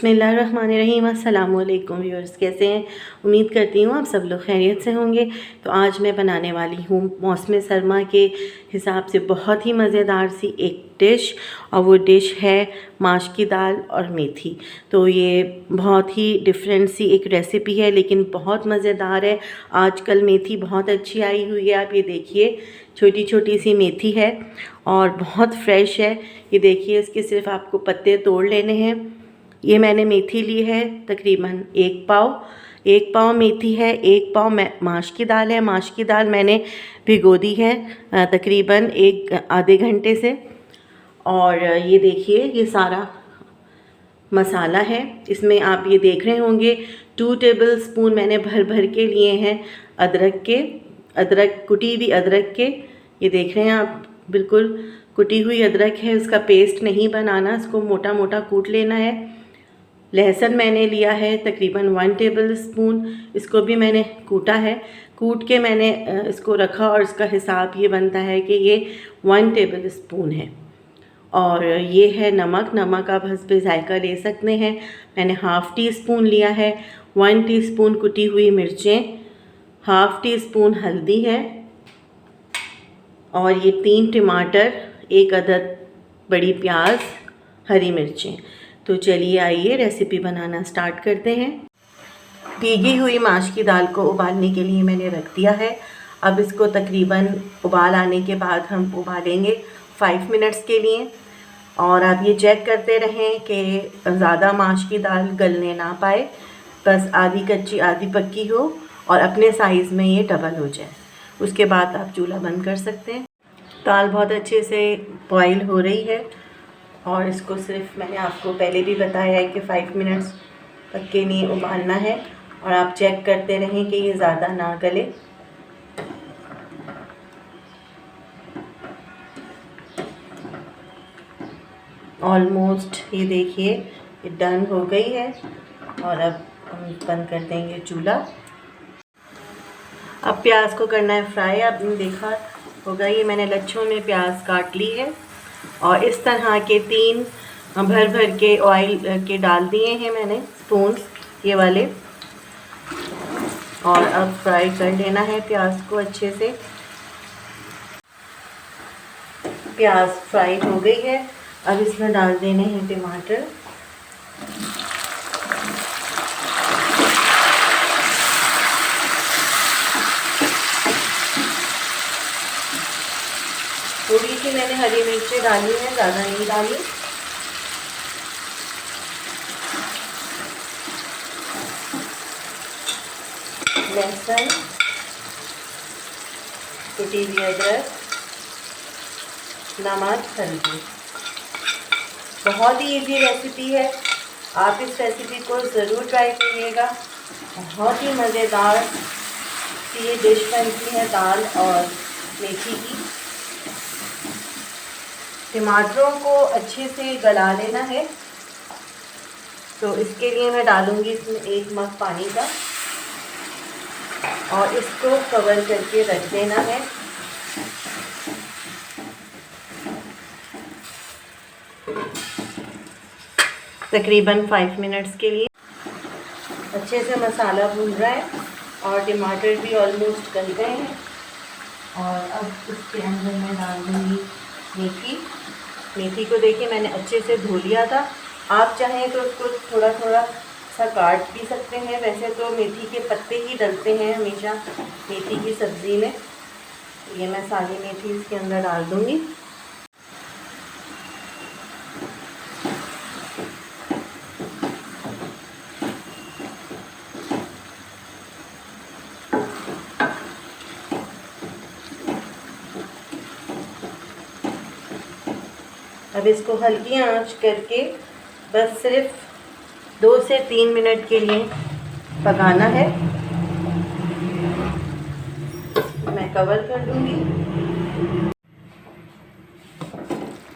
बिस्मिल्लाहिर्रहमानिर्रहीम। अस्सलाम वालेकुम व्यूअर्स, कैसे हैं? उम्मीद करती हूँ आप सब लोग खैरियत से होंगे। तो आज मैं बनाने वाली हूँ मौसम सरमा के हिसाब से बहुत ही मज़ेदार सी एक डिश, और वो डिश है माश की दाल और मेथी। तो ये बहुत ही डिफरेंट सी एक रेसिपी है, लेकिन बहुत मज़ेदार है। आजकल मेथी बहुत अच्छी आई हुई है। आप ये देखिए, छोटी छोटी सी मेथी है और बहुत फ्रेश है। ये देखिए, इसके सिर्फ आपको पत्ते तोड़ लेने हैं। ये मैंने मेथी ली है तकरीबन एक पाव मेथी है, एक पाव माश की दाल है। माश की दाल मैंने भिगो दी है तकरीबन आधे घंटे से। और ये देखिए, ये सारा मसाला है। इसमें आप ये देख रहे होंगे 2 टेबल स्पून मैंने भर भर के लिए हैं अदरक, कुटी हुई अदरक के। ये देख रहे हैं आप, बिल्कुल कुटी हुई अदरक है, उसका पेस्ट नहीं बनाना, इसको मोटा मोटा कूट लेना है। लहसुन मैंने लिया है तकरीबन 1 टेबल स्पून, इसको भी मैंने कूटा है। कूट के मैंने इसको रखा, और इसका हिसाब ये बनता है कि ये 1 टेबल स्पून है। और ये है नमक आप हस्बे ज़ायका ले सकते हैं। मैंने हाफ़ टी स्पून लिया है। 1 टीस्पून कुटी हुई मिर्चें, हाफ़ टी स्पून हल्दी है, और ये 3 टमाटर, 1 अदद बड़ी प्याज, हरी मिर्चें। तो चलिए आइए रेसिपी बनाना स्टार्ट करते हैं। भीगी हुई माश की दाल को उबालने के लिए मैंने रख दिया है। अब इसको तकरीबन उबाल आने के बाद हम उबालेंगे 5 मिनट्स के लिए। और आप ये चेक करते रहें कि ज़्यादा माश की दाल गलने ना पाए, बस आधी कच्ची आधी पक्की हो और अपने साइज़ में ये डबल हो जाए। उसके बाद आप चूल्हा बंद कर सकते हैं। दाल बहुत अच्छे से बॉईल हो रही है, और इसको सिर्फ मैंने आपको पहले भी बताया है कि 5 मिनट्स तक के लिए उबालना है। और आप चेक करते रहें कि ये ज़्यादा ना गले। ऑलमोस्ट ये देखिए, ये डन हो गई है। और अब हम बंद कर देंगे चूल्हा। अब प्याज को करना है फ्राई। आपने देखा होगा, ये मैंने लच्छों में प्याज काट ली है, और इस तरह के 3 भर भर के ऑयल के डाल दिए हैं मैंने स्पून, ये वाले। और अब फ्राई कर लेना है प्याज को अच्छे से। प्याज फ्राई हो गई है। अब इसमें डाल देने हैं टमाटर, थोड़ी सी मैंने हरी मिर्चें डाली है, ज़्यादा नहीं डाली। लहसुन, कुटी हुई अदरक, नमक, हल्दी। बहुत ही इजी रेसिपी है, आप इस रेसिपी को ज़रूर ट्राई करिएगा। बहुत ही मज़ेदार ये डिश बनती है दाल और मेथी की। टमाटरों को अच्छे से गला लेना है। तो इसके लिए मैं डालूँगी इसमें 1 मग पानी का, और इसको कवर करके रख देना है। तकरीबन 5 मिनट्स के लिए। अच्छे से मसाला भून रहा है और टमाटर भी ऑलमोस्ट गल गए हैं। और अब इसके अंदर मैं डाल दूँगी मेथी को। देखिए, मैंने अच्छे से धो लिया था। आप चाहें तो उसको थोड़ा थोड़ा सा काट भी सकते हैं। वैसे तो मेथी के पत्ते ही डलते हैं हमेशा मेथी की सब्ज़ी में। ये मैं सारी मेथी इसके अंदर डाल दूँगी। अब इसको हल्की आंच करके बस सिर्फ 2 से 3 मिनट के लिए पकाना है। मैं कवर कर दूंगी।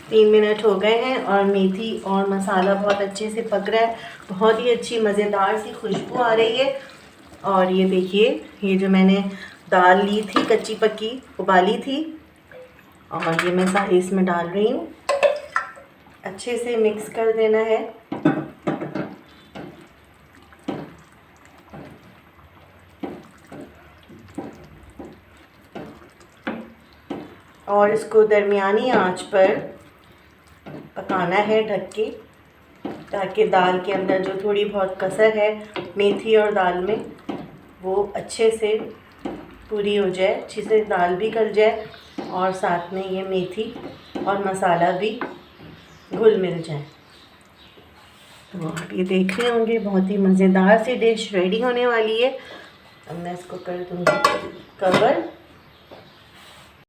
3 मिनट हो गए हैं और मेथी और मसाला बहुत अच्छे से पक रहा है। बहुत ही अच्छी मज़ेदार सी खुशबू आ रही है। और ये देखिए, ये जो मैंने दाल ली थी कच्ची पक्की, उबाली थी, और ये मैं सारी इसमें डाल रही हूँ। अच्छे से मिक्स कर देना है। और इसको दरमियानी आंच पर पकाना है ढक के, ताकि दाल के अंदर जो थोड़ी बहुत कसर है मेथी और दाल में वो अच्छे से पूरी हो जाए, अच्छे से दाल भी गल जाए और साथ में ये मेथी और मसाला भी घुल मिल जाए। तो आप ये देख रहे होंगे बहुत ही मज़ेदार सी डिश रेडी होने वाली है। अब मैं इसको कर दूँगी कवर